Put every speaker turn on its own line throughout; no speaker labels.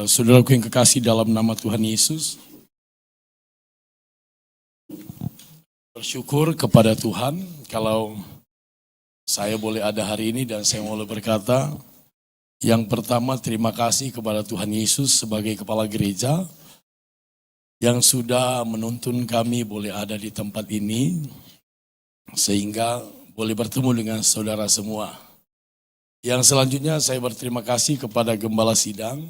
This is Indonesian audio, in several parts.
Saudaraku yang kekasih dalam nama Tuhan Yesus, bersyukur kepada Tuhan kalau saya boleh ada hari ini dan saya boleh berkata, yang pertama terima kasih kepada Tuhan Yesus sebagai kepala gereja yang sudah menuntun kami boleh ada di tempat ini sehingga boleh bertemu dengan saudara semua. Yang selanjutnya saya berterima kasih kepada Gembala Sidang,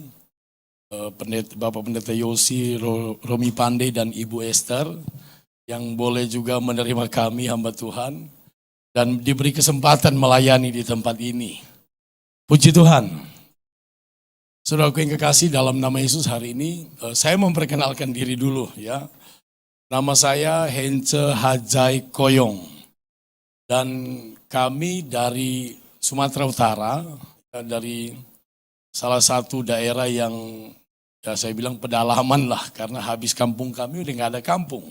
Bapak Pendeta Yosi, Romi Pandey dan Ibu Esther yang boleh juga menerima kami hamba Tuhan dan diberi kesempatan melayani di tempat ini. Puji Tuhan. Saudaraku yang kekasih dalam nama Yesus, hari ini saya memperkenalkan diri dulu ya. Nama saya Hence Hajai Koyong dan kami dari Sumatera Utara, dari salah satu daerah yang ya saya bilang pedalaman lah, karena habis kampung kami udah nggak ada kampung.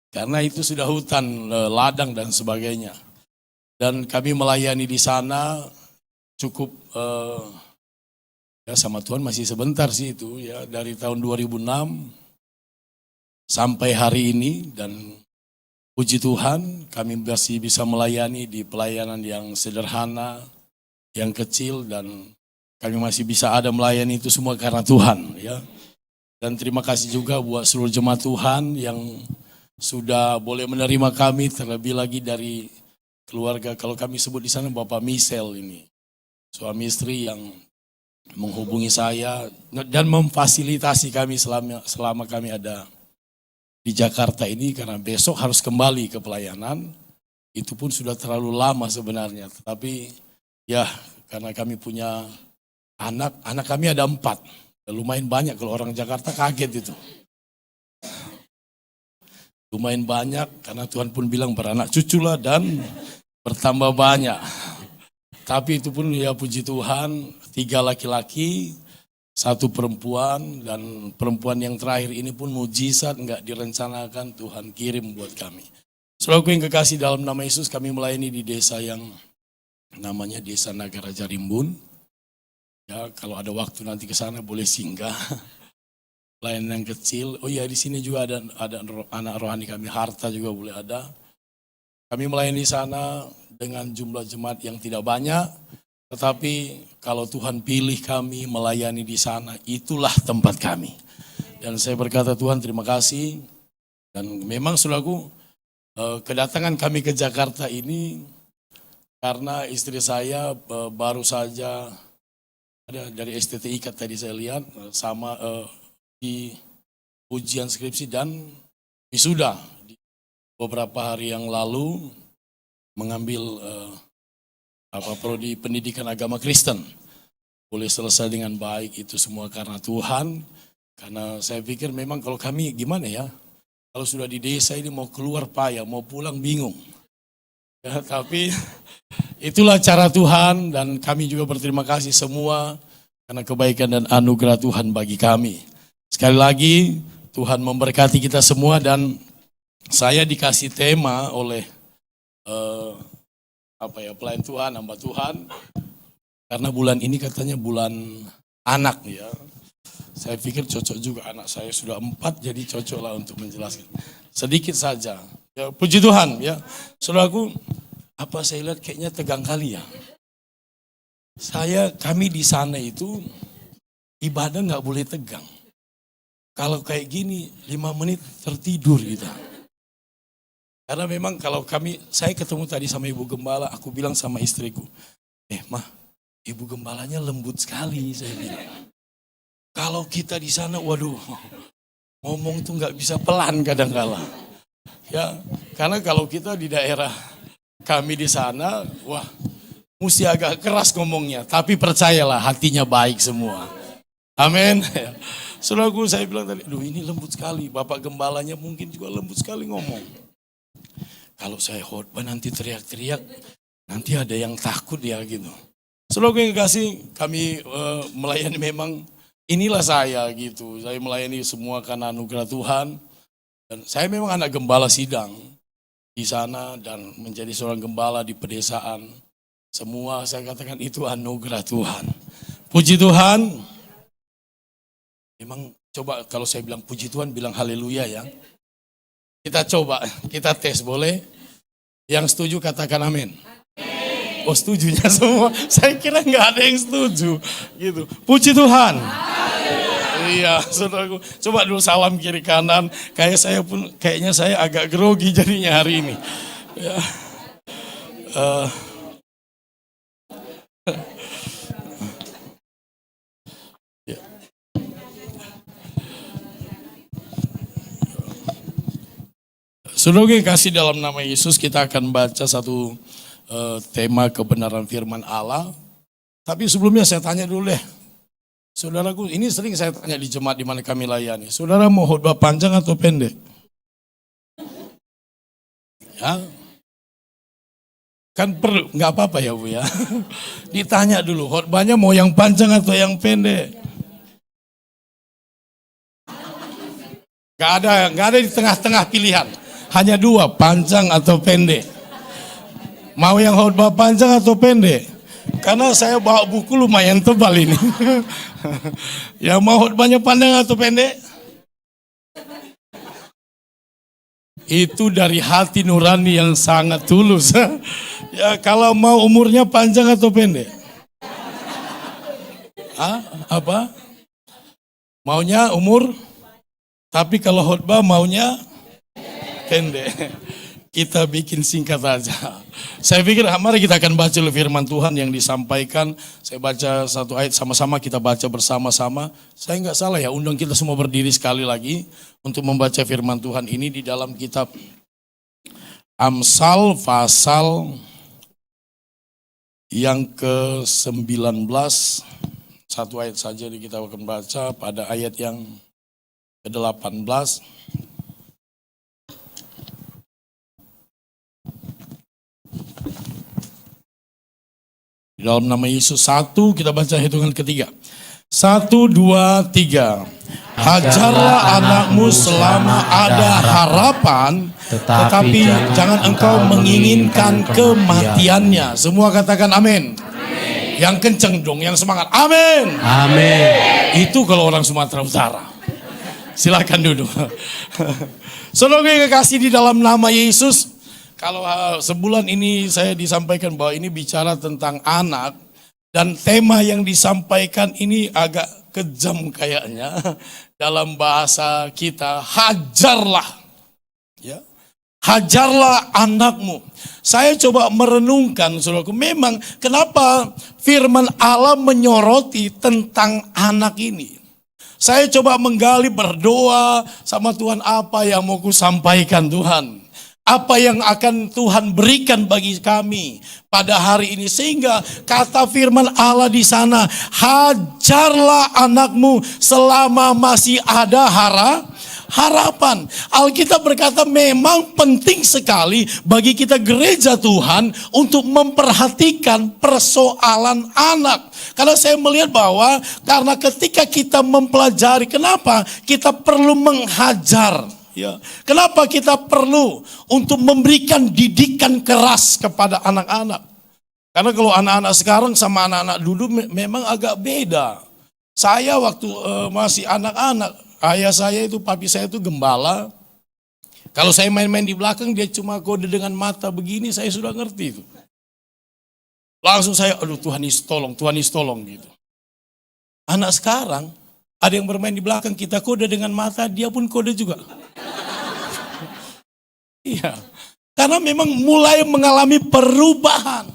Karena itu sudah hutan, ladang dan sebagainya. Dan kami melayani di sana cukup, ya sama Tuhan masih sebentar sih itu ya, dari tahun 2006 sampai hari ini. Dan puji Tuhan kami masih bisa melayani di pelayanan yang sederhana, yang kecil, dan kami masih bisa ada melayani itu semua karena Tuhan ya. Dan terima kasih juga buat seluruh jemaat Tuhan yang sudah boleh menerima kami, terlebih lagi dari keluarga, kalau kami sebut di sana Bapak Michel ini, suami istri yang menghubungi saya dan memfasilitasi kami selama kami ada di Jakarta ini, karena besok harus kembali ke pelayanan. Itu pun sudah terlalu lama sebenarnya, tetapi ya karena kami punya anak kami ada 4, lumayan banyak, kalau orang Jakarta kaget itu. Lumayan banyak, karena Tuhan pun bilang beranak cuculah dan bertambah banyak. Tapi itu pun ya puji Tuhan, 3 laki-laki, 1 perempuan, dan perempuan yang terakhir ini pun mujizat, enggak direncanakan, Tuhan kirim buat kami. Saudaraku yang kekasih dalam nama Yesus, kami melayani di desa yang namanya Desa Nagara Jarimbun. Ya, kalau ada waktu nanti ke sana boleh singgah. Pelayanan yang kecil. Oh iya, di sini juga ada anak rohani kami, Harta juga boleh ada. Kami melayani di sana dengan jumlah jemaat yang tidak banyak, tetapi kalau Tuhan pilih kami melayani di sana, itulah tempat kami. Dan saya berkata, Tuhan terima kasih. Dan memang saudaraku, kedatangan kami ke Jakarta ini karena istri saya baru saja ada dari STT IKAT tadi saya lihat, sama di ujian skripsi dan wisuda beberapa hari yang lalu, mengambil prodi pendidikan agama Kristen. Boleh selesai dengan baik, itu semua karena Tuhan. Karena saya pikir memang kalau kami gimana ya, kalau sudah di desa ini mau keluar payah, mau pulang bingung. Ya, tapi itulah cara Tuhan, dan kami juga berterima kasih semua karena kebaikan dan anugerah Tuhan bagi kami. Sekali lagi Tuhan memberkati kita semua, dan saya dikasih tema oleh pelayan Tuhan, hamba Tuhan, karena bulan ini katanya bulan anak ya. Saya pikir cocok juga, anak saya sudah 4, jadi cocok lah untuk menjelaskan. Sedikit saja. Ya, puji Tuhan ya. Saudaraku, apa saya lihat kayaknya tegang kali ya. Kami di sana itu ibadah nggak boleh tegang. Kalau kayak gini 5 menit tertidur kita. Karena memang kalau saya ketemu tadi sama Ibu Gembala, aku bilang sama istriku, Mah, Ibu Gembalanya lembut sekali, saya bilang. Kalau kita di sana, waduh, ngomong tuh nggak bisa pelan kadang-kala. Ya, karena kalau kita di daerah kami di sana, wah, mesti agak keras ngomongnya. Tapi percayalah, hatinya baik semua. Amin. Saudaraku, saya bilang tadi, ini lembut sekali. Bapak Gembalanya mungkin juga lembut sekali ngomong. Kalau saya khotbah nanti teriak-teriak, nanti ada yang takut ya gitu. Saudaraku yang kasih, kami melayani memang inilah saya gitu. Saya melayani semua karena anugerah Tuhan. Dan saya memang anak gembala sidang di sana dan menjadi seorang gembala di pedesaan. Semua saya katakan itu anugerah Tuhan. Puji Tuhan. Emang coba kalau saya bilang puji Tuhan, bilang haleluya ya. Kita coba, kita tes boleh? Yang setuju katakan amin. Oh setujunya semua, saya kira nggak ada yang setuju gitu. Puji Tuhan. Iya, saudaraku. Coba dulu salam kiri kanan. Kayaknya saya agak grogi jadinya hari ini. Ya. Ya. Saudara yang kasih dalam nama Yesus, kita akan baca satu tema kebenaran firman Allah. Tapi sebelumnya saya tanya dulu deh. Saudaraku, ini sering saya tanya di jemaat di mana kami layani. Saudara mau khotbah panjang atau pendek? Ya. Kan perlu, nggak apa-apa ya Bu ya. Ditanya dulu, khotbahnya mau yang panjang atau yang pendek? Nggak ada di tengah-tengah pilihan. Hanya dua, panjang atau pendek. Mau yang khotbah panjang atau pendek? Karena saya bawa buku lumayan tebal ini. Ya mau khotbahnya panjang atau pendek? Itu dari hati nurani yang sangat tulus. Ya kalau mau umurnya panjang atau pendek? Apa? Maunya umur? Tapi kalau khotbah maunya pendek. Kita bikin singkat aja. Saya pikir mari kita akan baca firman Tuhan yang disampaikan. Saya baca satu ayat sama-sama, kita baca bersama-sama. Saya nggak salah ya, undang kita semua berdiri sekali lagi untuk membaca firman Tuhan ini di dalam kitab Amsal pasal yang ke-19. Satu ayat saja kita akan baca pada ayat yang ke-18. Di dalam nama Yesus, satu, kita baca hitungan ketiga. 1, 2, 3. Hajarlah anakmu selama ada harapan, tetapi jangan engkau menginginkan kematiannya. Semua katakan amin. Yang kenceng dong, yang semangat. Amin.
Amin.
Itu kalau orang Sumatera Utara. Silakan duduk. Saudara yang kekasih di dalam nama Yesus, kalau sebulan ini saya disampaikan bahwa ini bicara tentang anak, dan tema yang disampaikan ini agak kejam kayaknya dalam bahasa kita, hajarlah. Ya. Hajarlah anakmu. Saya coba merenungkan, saudaraku, memang kenapa firman Allah menyoroti tentang anak ini. Saya coba menggali, berdoa sama Tuhan, apa yang mau ku sampaikan Tuhan. Apa yang akan Tuhan berikan bagi kami pada hari ini. Sehingga kata firman Allah di sana, hajarlah anakmu selama masih ada harapan. Alkitab berkata memang penting sekali bagi kita gereja Tuhan untuk memperhatikan persoalan anak. Karena saya melihat bahwa karena ketika kita mempelajari, kenapa kita perlu menghajar. Ya, kenapa kita perlu untuk memberikan didikan keras kepada anak-anak? Karena kalau anak-anak sekarang sama anak-anak dulu memang agak beda. Saya waktu masih anak-anak, ayah saya itu, papi saya itu gembala. Kalau saya main-main di belakang, dia cuma kode dengan mata begini, saya sudah ngerti itu. Langsung saya, aduh Tuhan Yesus tolong gitu. Anak sekarang, ada yang bermain di belakang, kita kode dengan mata, dia pun kode juga. Iya, karena memang mulai mengalami perubahan.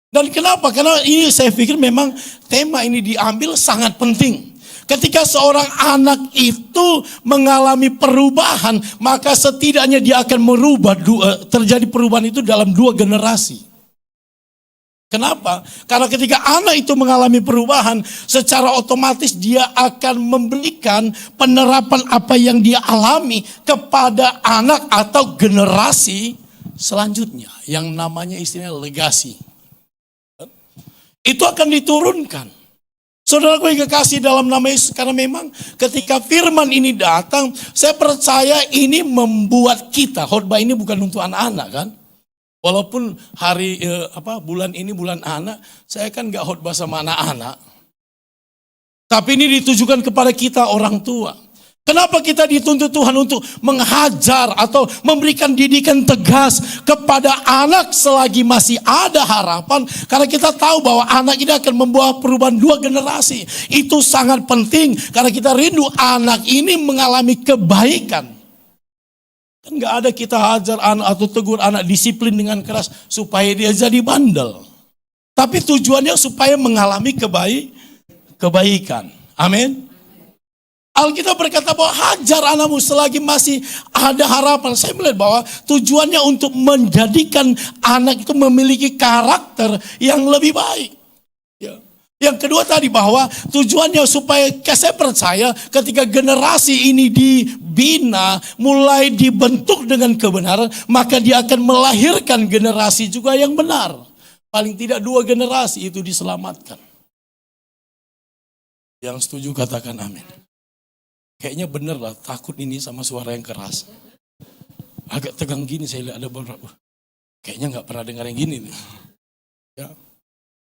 Dan kenapa? Karena ini saya pikir memang tema ini diambil sangat penting. Ketika seorang anak itu mengalami perubahan, maka setidaknya dia akan merubah, terjadi perubahan itu dalam 2 generasi. Kenapa? Karena ketika anak itu mengalami perubahan, secara otomatis dia akan memberikan penerapan apa yang dia alami kepada anak atau generasi selanjutnya. Yang namanya istilahnya legasi. Itu akan diturunkan. Saudaraku yang kekasih dalam nama Yesus, karena memang ketika firman ini datang, saya percaya ini membuat kita, khotbah ini bukan untuk anak-anak kan. Walaupun bulan ini bulan anak, saya kan gak khotbah sama anak-anak. Tapi ini ditujukan kepada kita orang tua. Kenapa kita dituntut Tuhan untuk menghajar atau memberikan didikan tegas kepada anak selagi masih ada harapan? Karena kita tahu bahwa anak ini akan membawa perubahan 2 generasi. Itu sangat penting karena kita rindu anak ini mengalami kebaikan. Kan gak ada kita hajar anak atau tegur anak disiplin dengan keras supaya dia jadi bandel. Tapi tujuannya supaya mengalami kebaikan. Amin. Alkitab berkata bahwa hajar anakmu selagi masih ada harapan. Saya melihat bahwa tujuannya untuk menjadikan anak itu memiliki karakter yang lebih baik. Ya. Yang kedua tadi bahwa tujuannya supaya saya percaya ketika generasi ini dibina, mulai dibentuk dengan kebenaran, maka dia akan melahirkan generasi juga yang benar. Paling tidak 2 generasi itu diselamatkan. Yang setuju katakan amin. Kayaknya bener lah, takut ini sama suara yang keras. Agak tegang gini saya lihat ada beberapa. Kayaknya gak pernah dengar yang gini nih. Ya.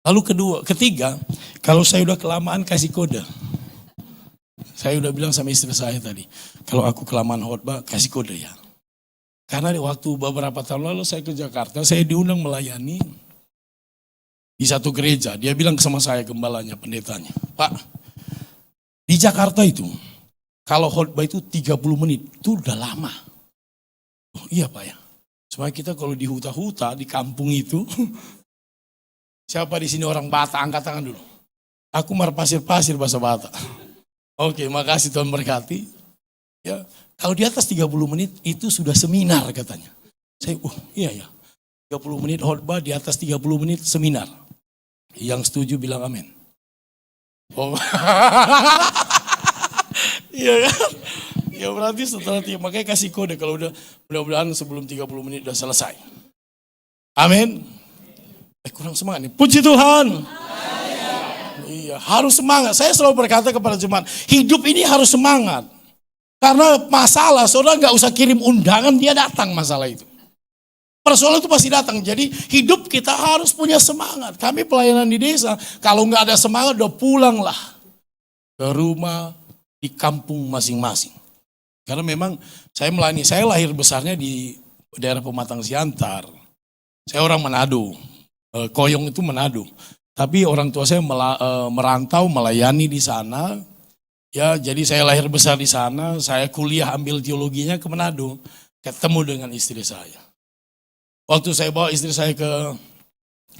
Lalu ketiga, kalau saya udah kelamaan kasih kode. Saya udah bilang sama istri saya tadi, kalau aku kelamaan khotbah kasih kode ya. Karena waktu beberapa tahun lalu saya ke Jakarta, saya diundang melayani di satu gereja. Dia bilang sama saya, gembalanya, pendetanya, Pak, di Jakarta itu, kalau khotbah itu 30 menit, itu udah lama. Oh, iya Pak ya. Supaya kita kalau di huta-huta, di kampung itu, siapa di sini orang Batak, angkat tangan dulu. Aku marpasir-pasir bahasa Batak. Oke, makasih Tuhan berkati. Ya, kalau di atas 30 menit itu sudah seminar katanya. Saya, iya ya. 30 menit khotbah, di atas 30 menit seminar. Yang setuju bilang amin. Oh. Iya kan? Ya berarti setelah makanya kasih kode kalau mudah-mudahan sebelum 30 menit udah selesai. Amin. Kurang semangat nih. Puji Tuhan. Iya, harus semangat. Saya selalu berkata kepada jemaat, hidup ini harus semangat. Karena masalah, saudara gak usah kirim undangan, dia datang masalah itu. Persoalan itu pasti datang. Jadi hidup kita harus punya semangat. Kami pelayanan di desa, kalau gak ada semangat udah pulanglah ke rumah, di kampung masing-masing. Karena memang saya melayani, saya lahir besarnya di daerah Pematang Siantar. Saya orang Manado, Koyong itu Manado. Tapi orang tua saya merantau melayani di sana. Ya, jadi saya lahir besar di sana, saya kuliah ambil teologinya ke Manado. Ketemu dengan istri saya. Waktu saya bawa istri saya ke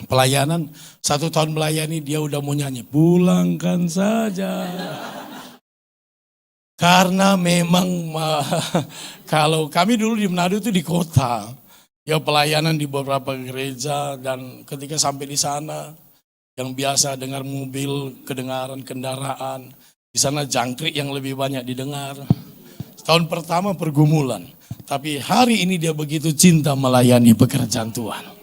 pelayanan, 1 tahun melayani dia udah mau nyanyi, pulangkan saja. Karena memang kalau kami dulu di Manado itu di kota, ya pelayanan di beberapa gereja dan ketika sampai di sana yang biasa dengar mobil, kedengaran kendaraan, di sana jangkrik yang lebih banyak didengar. Tahun pertama pergumulan, tapi hari ini dia begitu cinta melayani pekerjaan Tuhan.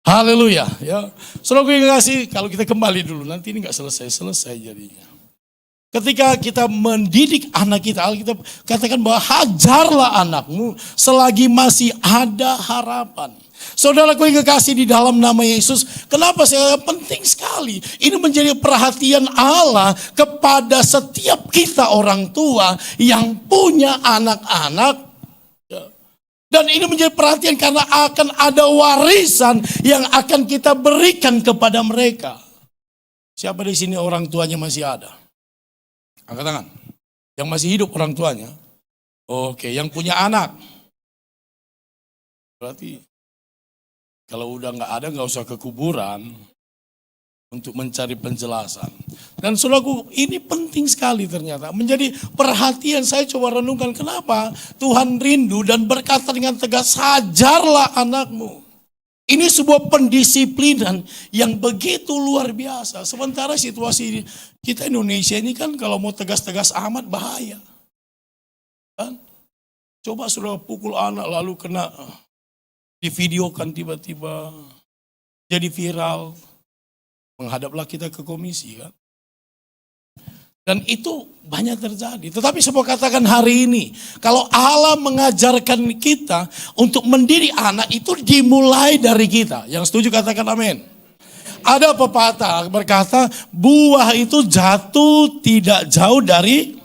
Haleluya, ya. Saudara yang kasih, kalau kita kembali dulu nanti ini nggak selesai jadinya. Ketika kita mendidik anak kita, Alkitab katakan bahwa hajarlah anakmu selagi masih ada harapan. Saudaraku yang kekasih di dalam nama Yesus, kenapa saya penting sekali. Ini menjadi perhatian Allah kepada setiap kita orang tua yang punya anak-anak. Dan ini menjadi perhatian karena akan ada warisan yang akan kita berikan kepada mereka. Siapa di sini orang tuanya masih ada? Angkat tangan. Yang masih hidup orang tuanya. Oke, yang punya anak. Berarti kalau udah nggak ada nggak usah ke kuburan untuk mencari penjelasan. Dan saudaraku, ini penting sekali ternyata. Menjadi perhatian, saya coba renungkan kenapa Tuhan rindu dan berkata dengan tegas, hajarlah anakmu. Ini sebuah pendisiplinan yang begitu luar biasa. Sementara situasi kita Indonesia ini kan kalau mau tegas-tegas amat bahaya. Kan? Coba sudah pukul anak lalu kena divideokan tiba-tiba jadi viral. Menghadaplah kita ke komisi kan. Dan itu banyak terjadi. Tetapi saya mau katakan hari ini, kalau Allah mengajarkan kita untuk mendidik anak itu dimulai dari kita. Yang setuju katakan amin. Ada pepatah berkata buah itu jatuh tidak jauh dari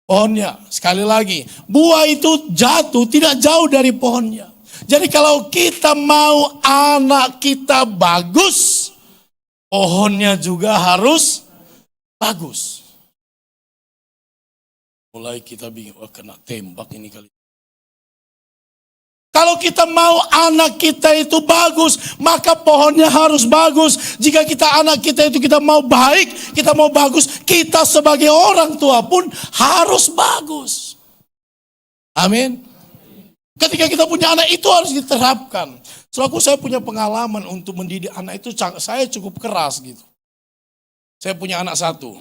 pohonnya. Sekali lagi, buah itu jatuh tidak jauh dari pohonnya. Jadi kalau kita mau anak kita bagus, pohonnya juga harus bagus. Mulai kita bingung, kena tembak ini kali. Kalau kita mau anak kita itu bagus, maka pohonnya harus bagus. Jika anak kita itu kita mau baik, kita mau bagus, kita sebagai orang tua pun harus bagus. Amin. Ketika kita punya anak itu harus diterapkan. Selaku saya punya pengalaman untuk mendidik anak itu, saya cukup keras gitu. Saya punya anak satu.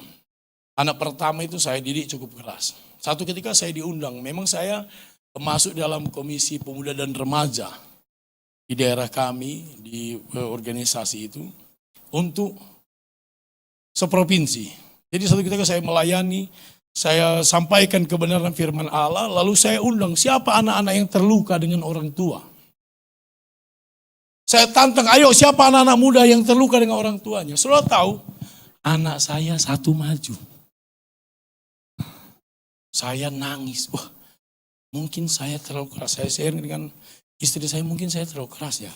Anak pertama itu saya didik cukup keras. Satu ketika saya diundang, memang saya masuk dalam komisi pemuda dan remaja di daerah kami, di organisasi itu, untuk seprovinsi. Jadi satu ketika saya melayani, saya sampaikan kebenaran firman Allah, lalu saya undang siapa anak-anak yang terluka dengan orang tua. Saya tantang, ayo siapa anak-anak muda yang terluka dengan orang tuanya. Saudara tahu, anak saya satu maju. Saya nangis, wah mungkin saya terlalu keras. Saya sharing dengan istri saya, mungkin saya terlalu keras ya.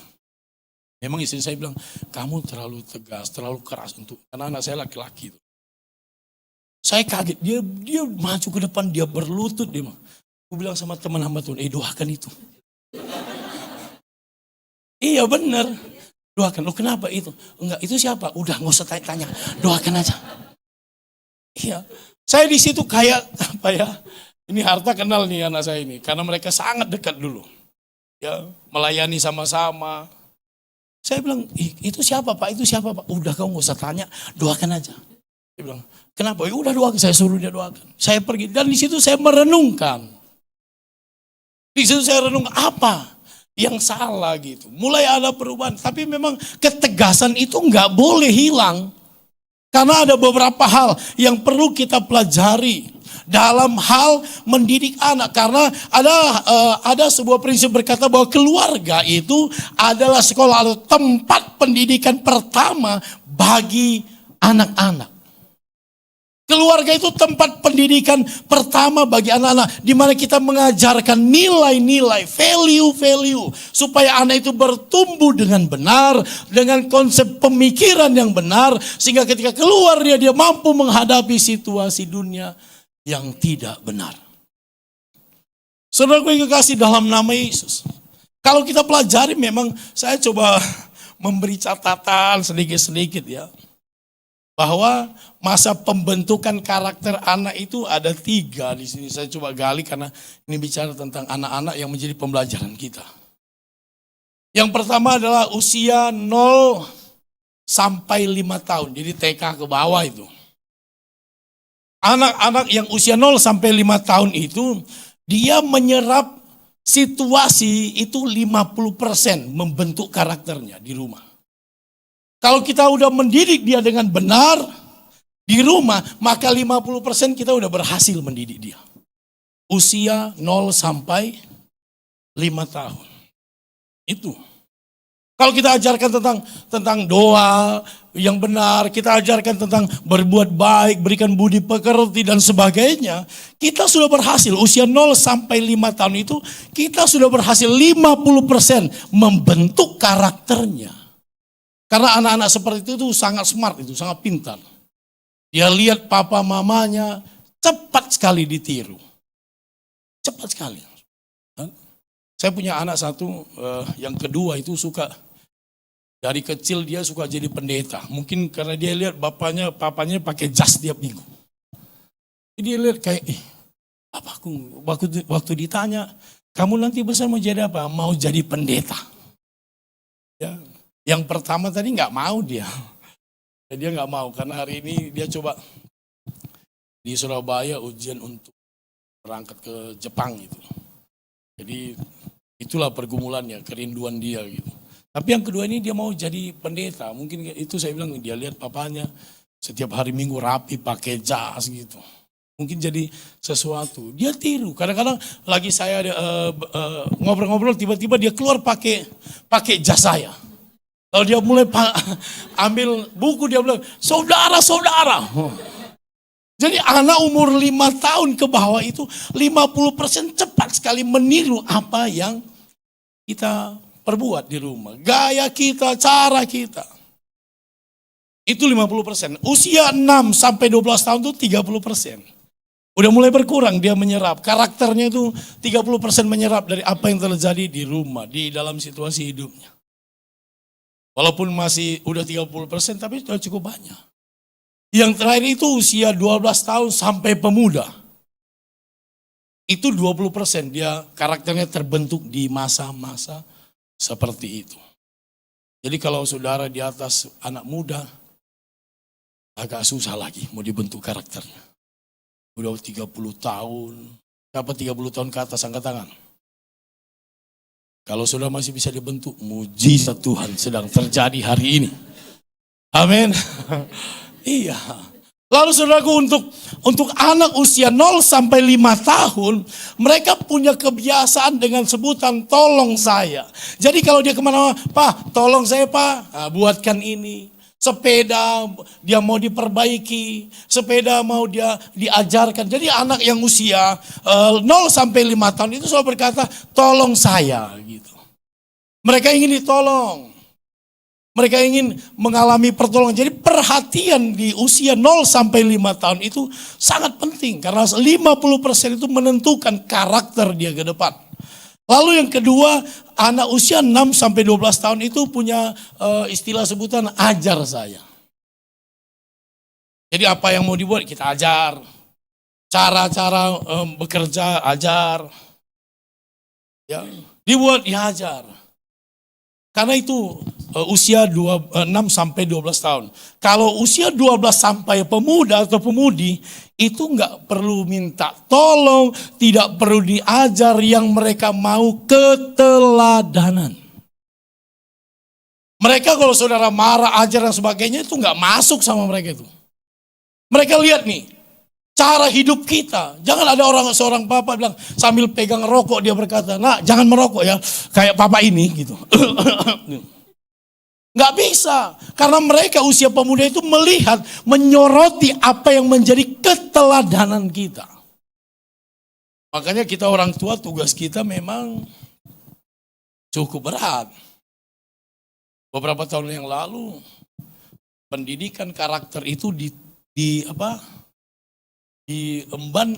Memang istri saya bilang, kamu terlalu tegas, terlalu keras karena anak saya laki-laki itu. Saya kaget, dia maju ke depan, dia berlutut. Aku bilang sama teman hamba Tuhan, doakan itu. Iya benar, doakan. Loh kenapa itu? Enggak, itu siapa? Udah nggak usah tanya, doakan aja. Iya, saya di situ kayak apa ya? Ini harta kenal nih anak saya ini, karena mereka sangat dekat dulu. Ya, melayani sama-sama. Saya bilang, itu siapa Pak? Itu siapa Pak? Udah kamu nggak usah tanya, doakan aja. Dia bilang, kenapa? Ya udah doakan, saya suruh dia doakan. Saya pergi dan di situ saya merenungkan. Di situ saya renung apa yang salah gitu. Mulai ada perubahan, tapi memang ketegasan itu nggak boleh hilang. Karena ada beberapa hal yang perlu kita pelajari dalam hal mendidik anak. Karena ada sebuah prinsip berkata bahwa keluarga itu adalah sekolah atau tempat pendidikan pertama bagi anak-anak. Keluarga itu tempat pendidikan pertama bagi anak-anak, di mana kita mengajarkan nilai-nilai, value-value, supaya anak itu bertumbuh dengan benar, dengan konsep pemikiran yang benar, sehingga ketika keluar dia mampu menghadapi situasi dunia yang tidak benar. Saudaraku yang kekasih dalam nama Yesus, kalau kita pelajari, memang saya coba memberi catatan sedikit-sedikit ya, bahwa masa pembentukan karakter anak itu ada 3 di sini. Saya coba gali karena ini bicara tentang anak-anak yang menjadi pembelajaran kita. Yang pertama adalah usia 0 sampai 5 tahun. Jadi TK ke bawah itu. Anak-anak yang usia 0 sampai 5 tahun itu, dia menyerap situasi itu 50% membentuk karakternya di rumah. Kalau kita udah mendidik dia dengan benar di rumah, maka 50% kita udah berhasil mendidik dia. Usia 0 sampai 5 tahun. Itu. Kalau kita ajarkan tentang doa yang benar, kita ajarkan tentang berbuat baik, berikan budi pekerti dan sebagainya, kita sudah berhasil. Usia 0 sampai 5 tahun itu, kita sudah berhasil 50% membentuk karakternya. Karena anak-anak seperti itu sangat smart, itu sangat pintar. Dia lihat papa mamanya cepat sekali ditiru. Cepat sekali. Saya punya anak satu, yang kedua itu suka, dari kecil dia suka jadi pendeta. Mungkin karena dia lihat papanya pakai jas tiap minggu. Dia lihat kayak, papaku waktu ditanya, kamu nanti besar mau jadi apa? Mau jadi pendeta. Ya. Yang pertama tadi nggak mau dia. Dia nggak mau karena hari ini dia coba di Surabaya ujian untuk berangkat ke Jepang gitu. Jadi itulah pergumulannya, kerinduan dia gitu. Tapi yang kedua ini dia mau jadi pendeta. Mungkin itu saya bilang dia lihat papanya setiap hari Minggu rapi pakai jas gitu. Mungkin jadi sesuatu. Dia tiru. Kadang-kadang lagi saya ngobrol-ngobrol tiba-tiba dia keluar pakai jas saya. Kalau dia mulai ambil buku, dia bilang, saudara-saudara. Jadi anak umur 5 tahun ke bawah itu 50% cepat sekali meniru apa yang kita perbuat di rumah. Gaya kita, cara kita. Itu 50%. Usia 6 sampai 12 tahun itu 30%. Udah mulai berkurang dia menyerap. Karakternya itu 30% menyerap dari apa yang terjadi di rumah, di dalam situasi hidupnya. Walaupun masih udah 30% tapi sudah cukup banyak. Yang terakhir itu usia 12 tahun sampai pemuda. Itu 20% dia karakternya terbentuk di masa-masa seperti itu. Jadi kalau saudara di atas anak muda, agak susah lagi mau dibentuk karakternya. Udah 30 tahun, dapat 30 tahun ke atas, angkat tangan. Kalau saudara masih bisa dibentuk, mujizat Tuhan sedang terjadi hari ini. Amin. Iya. Lalu saudaraku, untuk anak usia 0 sampai 5 tahun, mereka punya kebiasaan dengan sebutan tolong saya. Jadi kalau dia kemana-mana, Pak tolong saya Pak, nah, buatkan ini. Sepeda dia mau diperbaiki, sepeda mau dia diajarkan. Jadi anak yang usia 0 sampai 5 tahun itu selalu berkata, tolong saya gitu. Mereka ingin ditolong. Mereka ingin mengalami pertolongan. Jadi perhatian di usia 0 sampai 5 tahun itu sangat penting. Karena 50% itu menentukan karakter dia ke depan. Lalu yang kedua, anak usia 6 sampai 12 tahun itu punya istilah sebutan ajar saya. Jadi apa yang mau dibuat kita ajar. Cara-cara bekerja ajar. Ya, dibuat diajar. Karena itu usia 6 sampai 12 tahun. Kalau usia 12 sampai pemuda atau pemudi, itu enggak perlu minta tolong, tidak perlu diajar, yang mereka mau keteladanan. Mereka kalau saudara marah, ajar dan sebagainya itu enggak masuk sama mereka itu. Mereka lihat nih, cara hidup kita. Jangan ada seorang papa bilang sambil pegang rokok dia berkata, nah jangan merokok ya, kayak papa ini gitu. Nggak bisa, karena mereka usia pemuda itu melihat, menyoroti apa yang menjadi keteladanan kita. Makanya kita orang tua, tugas kita memang cukup berat. Beberapa tahun yang lalu, pendidikan karakter itu diemban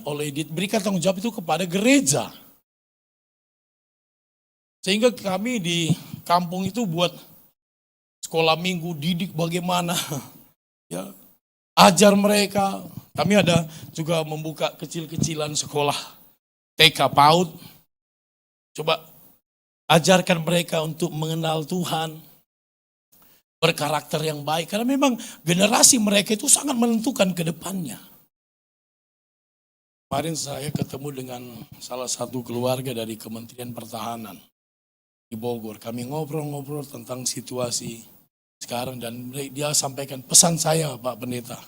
oleh, diberikan tanggung jawab itu kepada gereja. Sehingga kami di kampung itu buat sekolah minggu, didik bagaimana, ya, ajar mereka. Kami ada juga membuka kecil-kecilan sekolah TK PAUD. Coba ajarkan mereka untuk mengenal Tuhan, berkarakter yang baik. Karena memang generasi mereka itu sangat menentukan ke depannya. Kemarin saya ketemu dengan salah satu keluarga dari Kementerian Pertahanan di Bogor. Kami ngobrol-ngobrol tentang situasi sekarang dan dia sampaikan pesan saya, Pak Pendeta.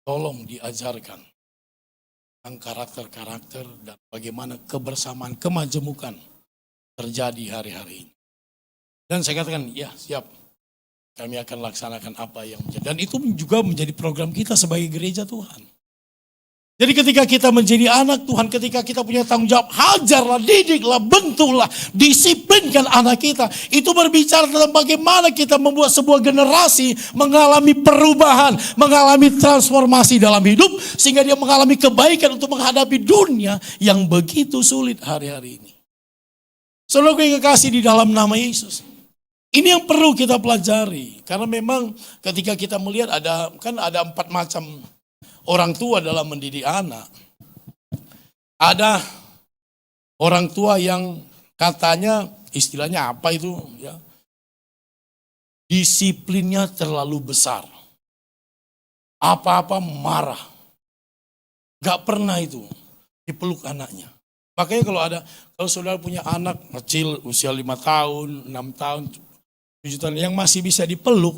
Tolong diajarkan tentang karakter-karakter dan bagaimana kebersamaan, kemajemukan terjadi hari-hari ini. Dan saya katakan, ya siap. Kami akan laksanakan apa yang menjadi. Dan itu juga menjadi program kita sebagai gereja Tuhan. Jadi ketika kita menjadi anak Tuhan, ketika kita punya tanggung jawab, hajarlah, didiklah, bentuklah, disiplinkan anak kita. Itu berbicara tentang bagaimana kita membuat sebuah generasi mengalami perubahan, mengalami transformasi dalam hidup, sehingga dia mengalami kebaikan untuk menghadapi dunia yang begitu sulit hari-hari ini. Saudara yang kekasih di dalam nama Yesus, ini yang perlu kita pelajari. Karena memang ketika kita melihat ada 4 macam orang tua dalam mendidik anak. Ada orang tua yang katanya, istilahnya apa itu ya, disiplinnya terlalu besar. Apa-apa marah. Gak pernah itu dipeluk anaknya. Makanya kalau saudara punya anak kecil usia 5 tahun, 6 tahun, 7 tahun yang masih bisa dipeluk,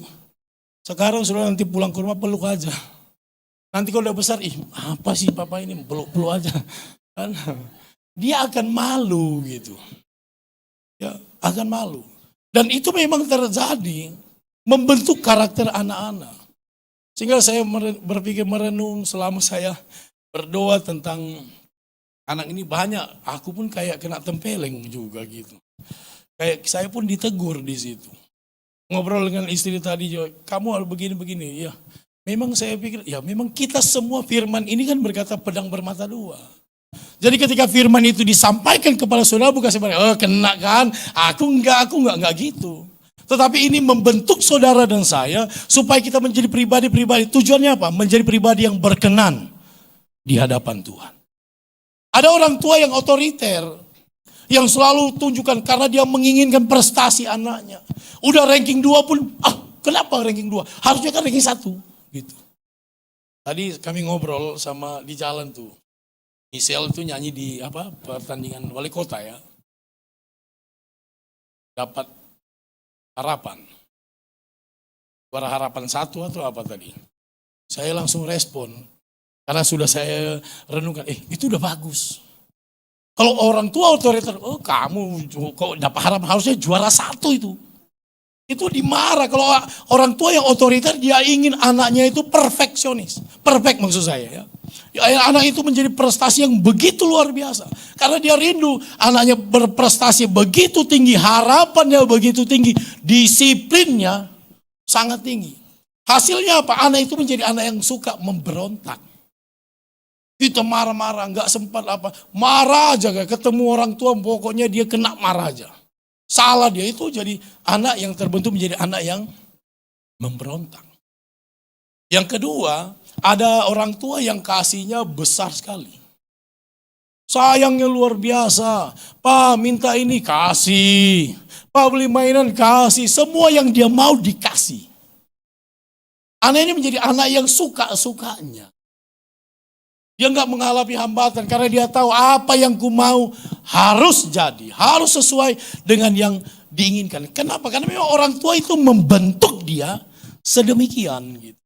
sekarang saudara nanti pulang ke rumah peluk aja. Nanti kalau udah besar, apa sih papa ini, peluk-peluk aja. Kan dia akan malu gitu. Ya, akan malu. Dan itu memang terjadi, membentuk karakter anak-anak. Sehingga saya berpikir merenung selama saya berdoa tentang anak ini banyak, aku pun kayak kena tempeleng juga gitu. Kayak saya pun ditegur di situ. Ngobrol dengan istri tadi, kamu harus begini-begini. Ya, memang saya pikir, ya memang kita semua firman ini kan berkata pedang bermata dua. Jadi ketika firman itu disampaikan kepada saudara bukan sebenarnya, oh kena kan, aku enggak gitu. Tetapi ini membentuk saudara dan saya supaya kita menjadi pribadi-pribadi. Tujuannya apa? Menjadi pribadi yang berkenan di hadapan Tuhan. Ada orang tua yang otoriter, yang selalu tunjukkan karena dia menginginkan prestasi anaknya. Udah ranking 2 pun, kenapa ranking 2? Harusnya kan ranking 1 gitu. Tadi kami ngobrol sama di jalan tuh. Michelle itu nyanyi di pertandingan wali kota ya. Dapat harapan. Suara harapan 1 atau apa tadi? Saya langsung respon. Karena sudah saya renungkan, itu udah bagus. Kalau orang tua otoriter, kamu kok dapat harapan harusnya juara 1 itu. Itu dimarah. Kalau orang tua yang otoriter dia ingin anaknya itu perfeksionis. Perfect maksud saya ya. Anak itu menjadi prestasi yang begitu luar biasa. Karena dia rindu anaknya berprestasi begitu tinggi, harapannya begitu tinggi, disiplinnya sangat tinggi. Hasilnya apa? Anak itu menjadi anak yang suka memberontak. Kita marah-marah, nggak sempat marah aja, ketemu orang tua pokoknya dia kena marah aja. Salah dia itu jadi anak yang terbentuk menjadi anak yang memberontak. Yang kedua, ada orang tua yang kasihnya besar sekali. Sayangnya luar biasa. Pak minta ini kasih. Pak beli mainan kasih. Semua yang dia mau dikasih. Anak ini menjadi anak yang suka-sukanya. Dia nggak menghadapi hambatan karena dia tahu apa yang ku mau harus jadi, harus sesuai dengan yang diinginkan. Kenapa? Karena memang orang tua itu membentuk dia sedemikian gitu.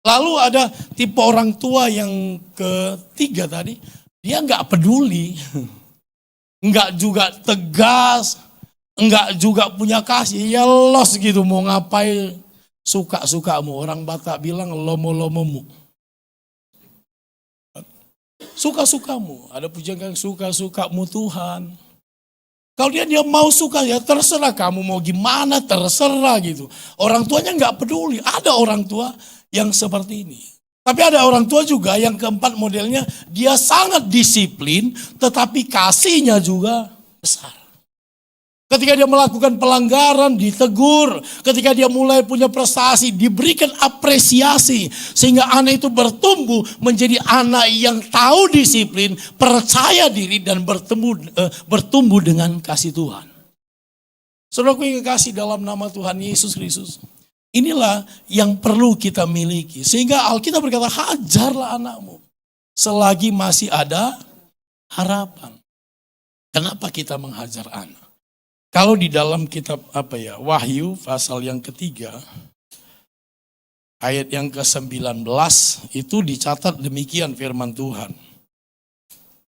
Lalu ada tipe orang tua yang ketiga tadi, dia nggak peduli, nggak juga tegas, nggak juga punya kasih, ya los gitu mau ngapain suka-sukamu. Orang Batak bilang lomo-lomomu. Suka-sukamu, ada pujian yang suka-sukamu Tuhan. Kalau dia mau suka ya terserah kamu mau gimana terserah gitu. Orang tuanya nggak peduli. Ada orang tua yang seperti ini. Tapi ada orang tua juga yang keempat modelnya dia sangat disiplin tetapi kasihnya juga besar. Ketika dia melakukan pelanggaran, ditegur. Ketika dia mulai punya prestasi, diberikan apresiasi. Sehingga anak itu bertumbuh menjadi anak yang tahu disiplin, percaya diri, dan bertumbuh dengan kasih Tuhan. Saudaraku yang kasih dalam nama Tuhan Yesus Kristus. Inilah yang perlu kita miliki. Sehingga Alkitab berkata, hajarlah anakmu. Selagi masih ada harapan. Kenapa kita menghajar anak? Kalau di dalam kitab Wahyu pasal yang ketiga, ayat yang ke-19 itu dicatat demikian firman Tuhan.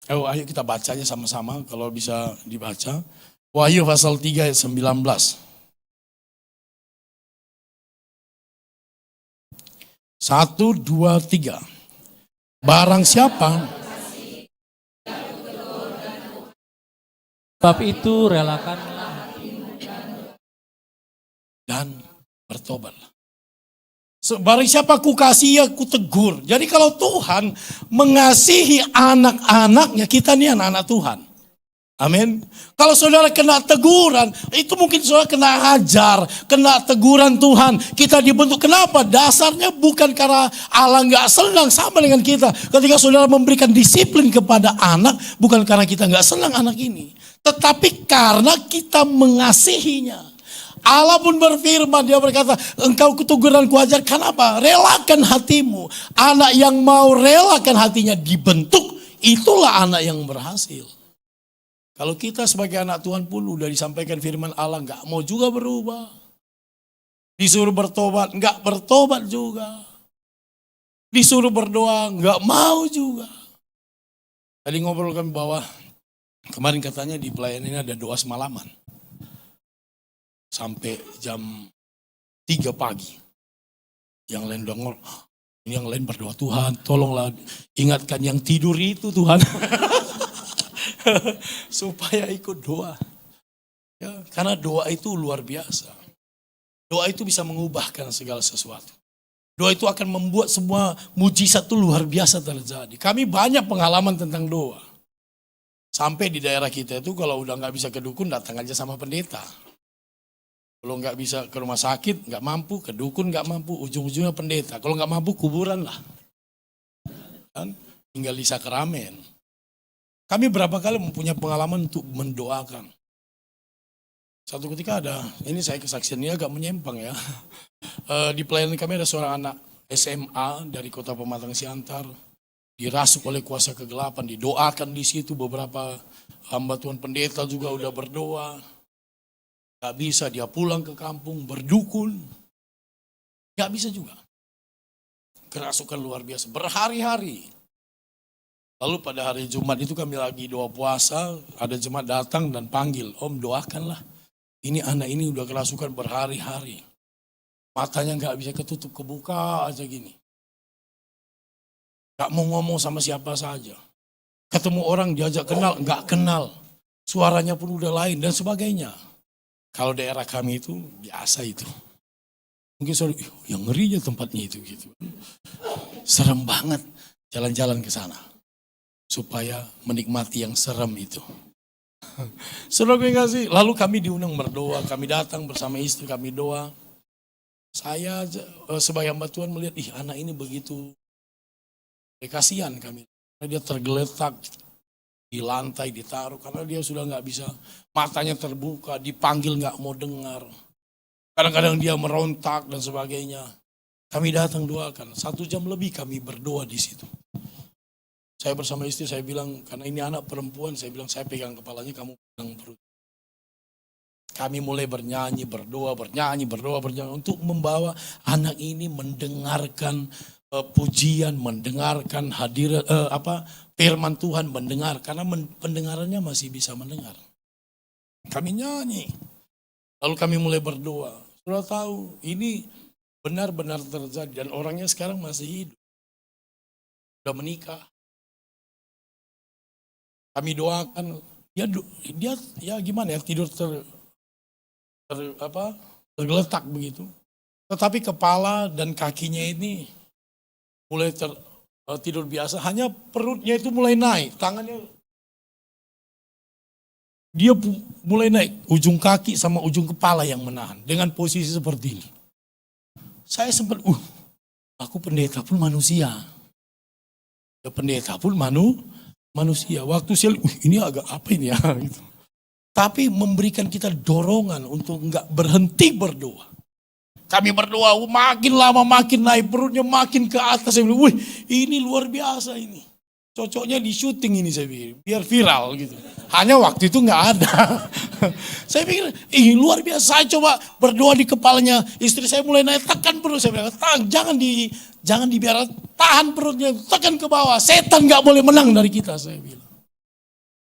Ayo kita bacanya sama-sama kalau bisa dibaca. Wahyu pasal 3 ayat 19. 1, 2, 3. Barang siapa
sebab itu relakanlah
dan bertobatlah. Barang siapa ku kasih, aku tegur. Jadi kalau Tuhan mengasihi anak-anaknya, kita nih anak-anak Tuhan. Amin. Kalau saudara kena teguran, itu mungkin saudara kena hajar, kena teguran Tuhan. Kita dibentuk, kenapa? Dasarnya bukan karena Allah gak senang sama dengan kita. Ketika saudara memberikan disiplin kepada anak, bukan karena kita gak senang anak ini. Tetapi karena kita mengasihinya. Allah pun berfirman, dia berkata, engkau kutegur dan kuajar, kenapa? Relakan hatimu. Anak yang mau relakan hatinya dibentuk, itulah anak yang berhasil. Kalau kita sebagai anak Tuhan pun udah disampaikan firman Allah, gak mau juga berubah. Disuruh bertobat, gak bertobat juga. Disuruh berdoa, gak mau juga. Tadi ngobrol kami bahwa kemarin katanya di pelayanan ini ada doa semalaman. sampai jam 3 pagi. Yang lain udah yang lain berdoa, Tuhan tolonglah ingatkan yang tidur itu Tuhan. Supaya ikut doa. Ya, karena doa itu luar biasa. Doa itu bisa mengubahkan segala sesuatu. Doa itu akan membuat semua mujizat itu luar biasa terjadi. Kami banyak pengalaman tentang doa. Sampai di daerah kita itu kalau udah nggak bisa ke dukun datang aja sama pendeta. Kalau nggak bisa ke rumah sakit, nggak mampu, ke dukun nggak mampu, ujung-ujungnya pendeta. Kalau nggak mampu kuburan lah. Kan? Tinggal di sakramen. Kami berapa kali mempunyai pengalaman untuk mendoakan. Satu ketika ada, ini saya kesaksiannya agak menyimpang ya. Di pelayanan kami ada seorang anak SMA dari kota Pematang Siantar. Dirasuk oleh kuasa kegelapan, didoakan di situ beberapa hamba Tuhan pendeta juga udah berdoa. Gak bisa dia pulang ke kampung berdukun. Gak bisa juga. Kerasukan luar biasa, berhari-hari. Lalu pada hari Jumat itu kami lagi doa puasa, ada jemaat datang dan panggil, Om doakanlah. Ini anak ini udah kerasukan berhari-hari. Matanya gak bisa ketutup, kebuka aja gini. Gak mau ngomong sama siapa saja. Ketemu orang diajak kenal, gak kenal. Suaranya pun udah lain dan sebagainya. Kalau daerah kami itu biasa itu. Mungkin soal yang ngerinya tempatnya itu gitu. Serem banget jalan-jalan ke sana. Supaya menikmati yang serem itu. Saudara kasih, lalu kami diundang berdoa, kami datang bersama istri kami doa. Saya sebagai hamba Tuhan melihat, anak ini begitu kasihan kami. Karena dia tergeletak di lantai, ditaruh karena dia sudah nggak bisa, matanya terbuka, dipanggil nggak mau dengar. Kadang-kadang dia merontak dan sebagainya. Kami datang doakan, 1 jam lebih kami berdoa di situ. Saya bersama istri, saya bilang, karena ini anak perempuan, saya bilang, saya pegang kepalanya, kamu pegang perut. Kami mulai bernyanyi, berdoa, untuk membawa anak ini mendengarkan pujian, mendengarkan hadirat, firman Tuhan, mendengar. Karena pendengarannya masih bisa mendengar. Kami nyanyi. Lalu kami mulai berdoa. Sudah tahu, ini benar-benar terjadi. Dan orangnya sekarang masih hidup. Sudah menikah. Kami doakan, dia ya gimana ya, tidur tergeletak begitu. Tetapi kepala dan kakinya ini mulai tidur biasa, hanya perutnya itu mulai naik, tangannya dia mulai naik, ujung kaki sama ujung kepala yang menahan dengan posisi seperti ini. Saya sempat, aku pendeta pun manusia. Ya, pendeta pun manusia. Waktu saya, ini agak apa ini ya? Gitu. Tapi memberikan kita dorongan untuk enggak berhenti berdoa. Kami berdoa, makin lama makin naik, perutnya makin ke atas. Saya bilang, ini luar biasa ini. Cocoknya di syuting ini saya pikir, biar viral gitu. Hanya waktu itu nggak ada. Saya pikir, luar biasa. Saya coba berdoa di kepalanya, istri saya mulai naik, tekan perut. Saya bilang, jangan dibiarkan, tahan perutnya, tekan ke bawah. Setan nggak boleh menang dari kita, saya bilang.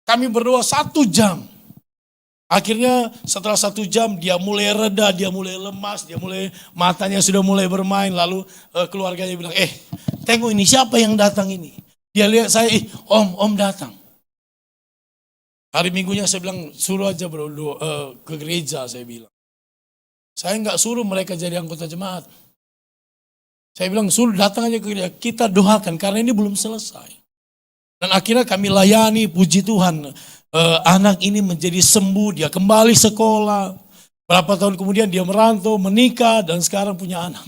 Kami berdoa 1 jam. Akhirnya setelah 1 jam dia mulai reda, dia mulai lemas, matanya sudah mulai bermain. Lalu keluarganya bilang, tengok ini siapa yang datang ini. Dia lihat saya, om datang. Hari Minggunya saya bilang, suruh aja berdoa ke gereja, saya bilang. Saya nggak suruh mereka jadi anggota jemaat. Saya bilang, suruh datang aja ke gereja, kita doakan karena ini belum selesai. Dan akhirnya kami layani, puji Tuhan. Anak ini menjadi sembuh, dia kembali sekolah. Berapa tahun kemudian dia merantau, menikah, dan sekarang punya anak.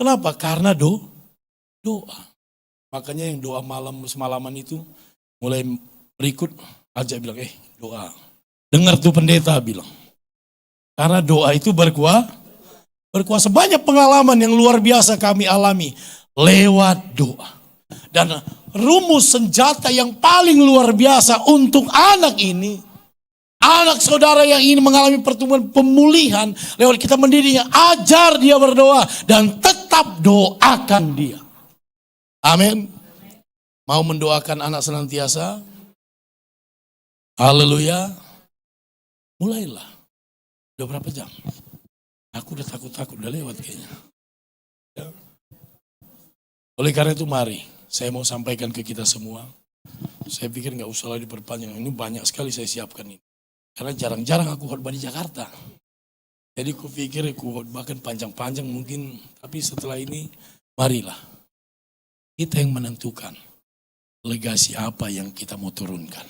Kenapa? Karena doa. Makanya yang doa semalaman itu, mulai berikut aja bilang, doa. Dengar tuh pendeta bilang. Karena doa itu berkuasa. Banyak pengalaman yang luar biasa kami alami lewat doa. Dan rumus senjata yang paling luar biasa untuk anak ini, anak saudara yang ini mengalami pertumbuhan pemulihan, lewat kita mendidiknya, ajar dia berdoa dan tetap doakan dia. Amin. Mau mendoakan anak senantiasa? Haleluya. Mulailah Udah berapa jam? Aku udah takut-takut, udah lewat kayaknya. Ya. Oleh karena itu mari, saya mau sampaikan ke kita semua. Saya pikir nggak usah lagi diperpanjang, ini banyak sekali saya siapkan ini. Karena jarang-jarang aku khotbah di Jakarta. Jadi aku pikir aku bahkan panjang-panjang mungkin, tapi setelah ini marilah kita yang menentukan legasi apa yang kita mau turunkan.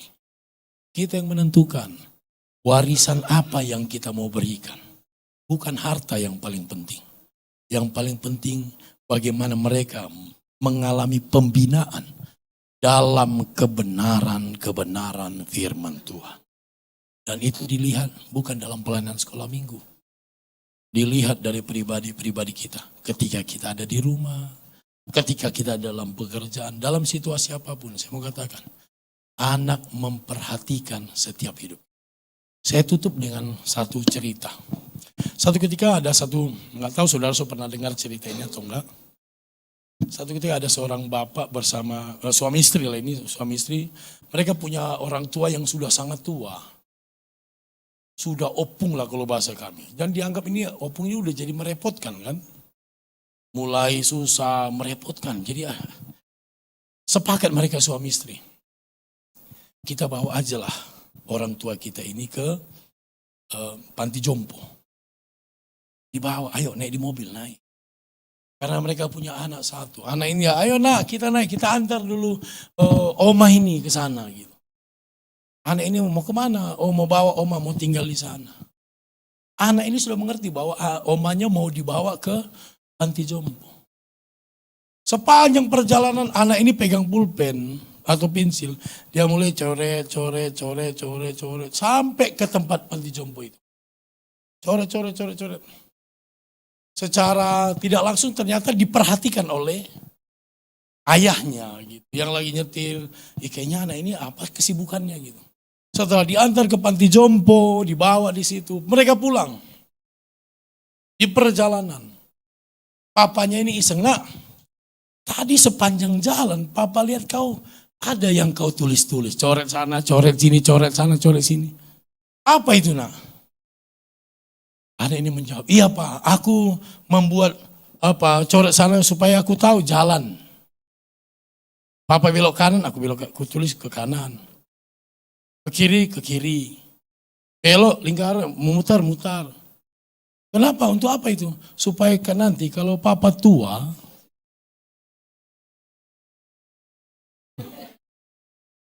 Kita yang menentukan warisan apa yang kita mau berikan. Bukan harta yang paling penting. Yang paling penting bagaimana mereka mengalami pembinaan dalam kebenaran firman Tuhan. Dan itu dilihat bukan dalam pelayanan sekolah minggu. Dilihat dari pribadi-pribadi kita. Ketika kita ada di rumah, ketika kita dalam pekerjaan, dalam situasi apapun. Saya mau katakan, anak memperhatikan setiap hidup. Saya tutup dengan satu cerita. Satu ketika ada nggak tahu saudara pernah dengar cerita ini atau enggak. Satu ketika ada seorang bapak bersama suami istri lah ini, suami istri. Mereka punya orang tua yang sudah sangat tua. Sudah opung lah kalau bahasa kami. Dan dianggap ini opungnya udah jadi merepotkan kan. Mulai susah, merepotkan. Jadi sepakat mereka suami istri. Kita bawa aja lah orang tua kita ini ke panti jompo. Dibawa, ayo naik di mobil, naik. Karena mereka punya anak satu. Anak ini ya, ayo nak kita naik, kita antar dulu oma ini ke sana gitu. Anak ini mau kemana? Oh mau bawa oma, mau tinggal di sana. Anak ini sudah mengerti bahwa omanya mau dibawa ke panti jompo. Sepanjang perjalanan anak ini pegang pulpen atau pensil. Dia mulai coret sampai ke tempat panti jompo itu. Coret. Secara tidak langsung ternyata diperhatikan oleh ayahnya gitu. Yang lagi nyetir, kayaknya anak ini apa kesibukannya gitu. Setelah diantar ke panti jompo, dibawa di situ, mereka pulang. Di perjalanan, papanya ini iseng, nak, tadi sepanjang jalan, papa lihat kau ada yang kau tulis-tulis, coret sana, coret sini, coret sana, coret sini. Apa itu nak? Anak ini menjawab, iya pak, aku membuat coret sana supaya aku tahu jalan. Papa belok kanan, aku tulis ke kanan. Ke kiri. Belok, lingkar, mutar. Kenapa? Untuk apa itu? Supaya nanti kalau papa tua,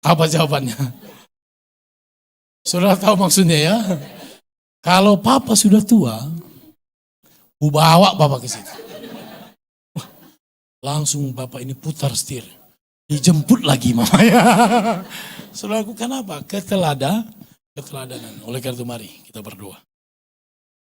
apa jawabannya? Saudara tahu maksudnya ya? Kalau papa sudah tua, bawa papa ke situ. Langsung bapak ini putar setir. Dijemput lagi mamanya. Saudaraku, kenapa? Keteladanan. Oleh karena itu mari kita berdoa.